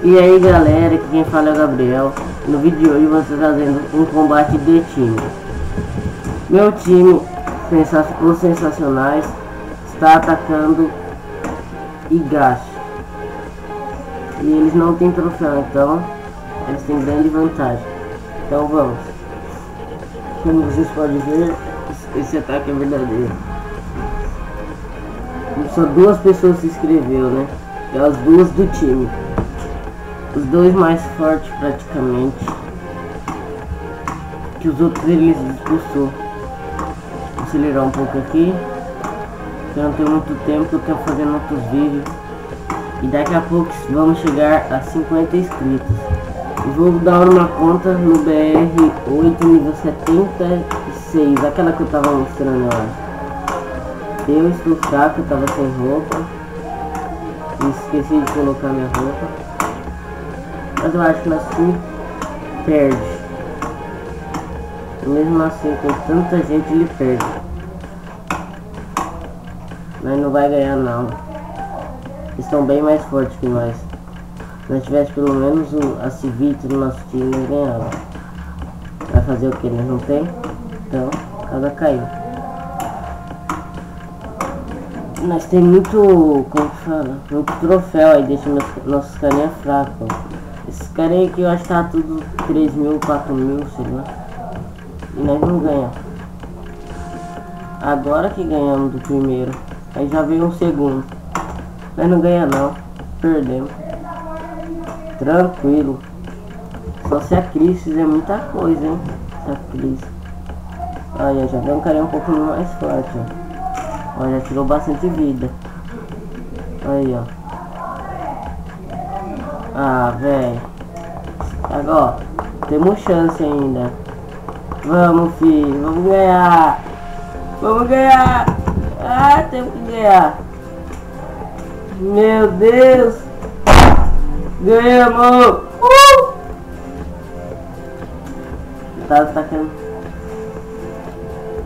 E aí galera, aqui quem fala é o Gabriel. No vídeo de hoje eu vou estar trazendo um combate de time. Meu time, os Sensacionais, está atacando Higashi. E eles não têm troféu, então eles têm grande vantagem. Então vamos. Como vocês podem ver, esse ataque é verdadeiro. Só 2 pessoas se inscreveu, né? E as 2 do time. Os 2 mais fortes praticamente. Que os outros eles expulsou. Vou acelerar um pouco aqui. Eu não tenho muito tempo, eu estou fazendo outros vídeos. E daqui a pouco vamos chegar a 50 inscritos. E vou dar uma conta no BR8 nível 76. Aquela que eu tava mostrando lá. Eu estou fraco, eu tava sem roupa. E esqueci de colocar minha roupa. Mas eu acho que assim perde. Mesmo assim, com tanta gente ele perde. Mas não vai ganhar não. Eles estão bem mais fortes que nós. Se nós tivesse pelo menos a Civite no nosso time, nós ganhava. Vai fazer o que? Nós não tem? Então, cada caiu. Nós tem muito, como que fala? Muito troféu aí, deixa nossos carinha fracos. Esses carinha aqui eu acho que tá tudo 3.000, 4.000, sei lá. E nós não ganhamos. Agora que ganhamos do primeiro. Aí já veio um segundo. Nós não ganhamos não. Perdemos. Tranquilo. Só se a Cris fizer muita coisa, hein? Se a Cris. Olha, já veio um carinha um pouco mais forte, ó. Olha, já tirou bastante vida. Aí, ó. Ah, velho. Agora, temos chance ainda. Vamos, filho. Vamos ganhar. Vamos ganhar. Ah, temos que ganhar. Meu Deus. Ganhamos. Tá atacando.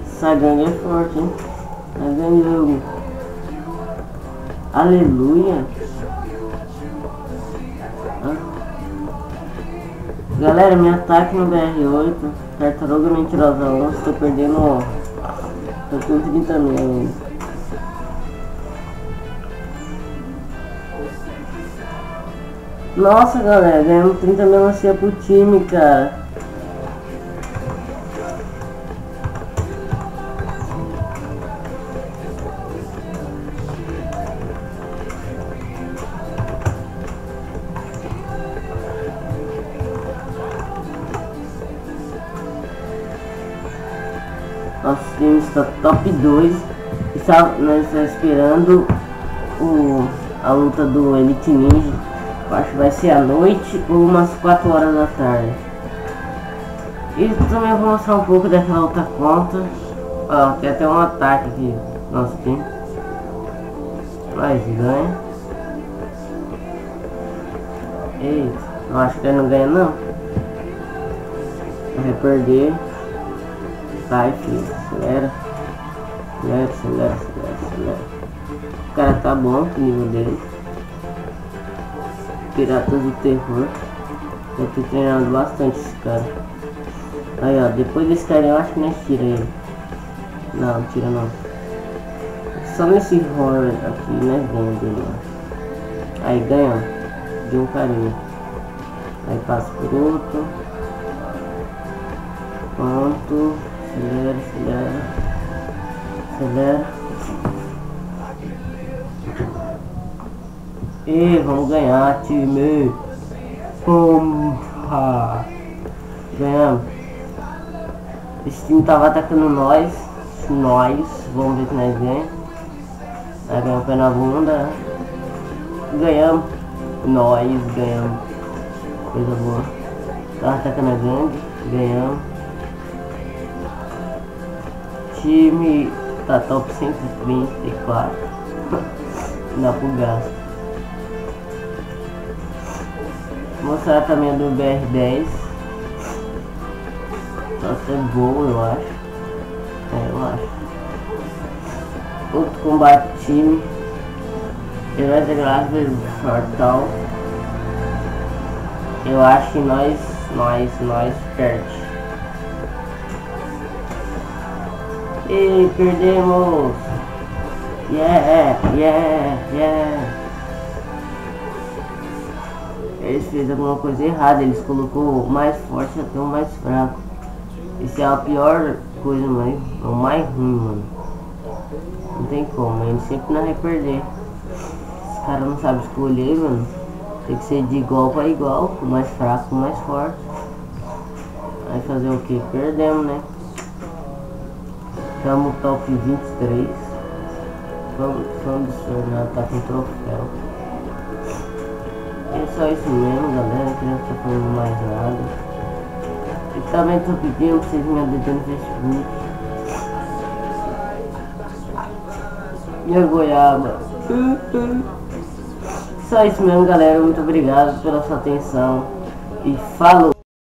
Essa gangue é forte, hein? Nós ganhamos. Aleluia. Galera, meu ataque no BR8, Tartaruga Mentirosa 11, tô perdendo, ó. Tô com 30 mil ainda. Nossa galera, ganhamos 30 melancia pro time, cara. Nosso time está top 2 e nós estamos esperando a luta do Elite Ninja. Eu acho que vai ser à noite ou umas 4 horas da tarde. E também vou mostrar um pouco daquela outra conta. Ó, tem até um ataque aqui nosso time. Mas ganha. Eita, eu acho que ele não ganha não. Vai perder. Vai, filho, acelera. Acelera. O cara tá bom com o nível dele. Piratas do terror. Eu tô treinando bastante esse cara. Aí ó, depois desse cara eu acho que nós tira ele. Não, tira não. Só nesse horror aqui nós ganhamos dele, ó. Aí ganha de um carinha. Aí passa por outro. Pronto. Acelera. E vamos ganhar, time. Ganhamos. Esse time tava atacando nós. Vamos ver se nós ganhamos. Aí ganhamos o pé na bunda. Ganhamos. Nós ganhamos. Coisa boa. Tava atacando a gangue. Ganhamos. Time tá top 134. Dá pro gasto. Vou mostrar também a do BR10. Nossa, é boa, eu acho. Eu acho. Outro combate time. Heróis da Graça Fortal. Eu acho que nós perde. E perdemos. Yeah. Eles fez alguma coisa errada, eles colocou o mais forte até o mais fraco. Esse é a pior coisa, mas é o mais ruim, mano. Não tem como, ele sempre não vai perder. Os caras não sabem escolher, mano. Tem que ser de igual para igual, o mais fraco, o mais forte. Vai fazer o que? Perdemos, né? Estamos top 23. Vamos adicionar, tá com troféu. É só isso mesmo, galera, que não tá falando mais nada. E também tô pedindo pra vocês me adentrarem no Facebook. E a goiaba. Só isso mesmo, galera, muito obrigado pela sua atenção. E falou!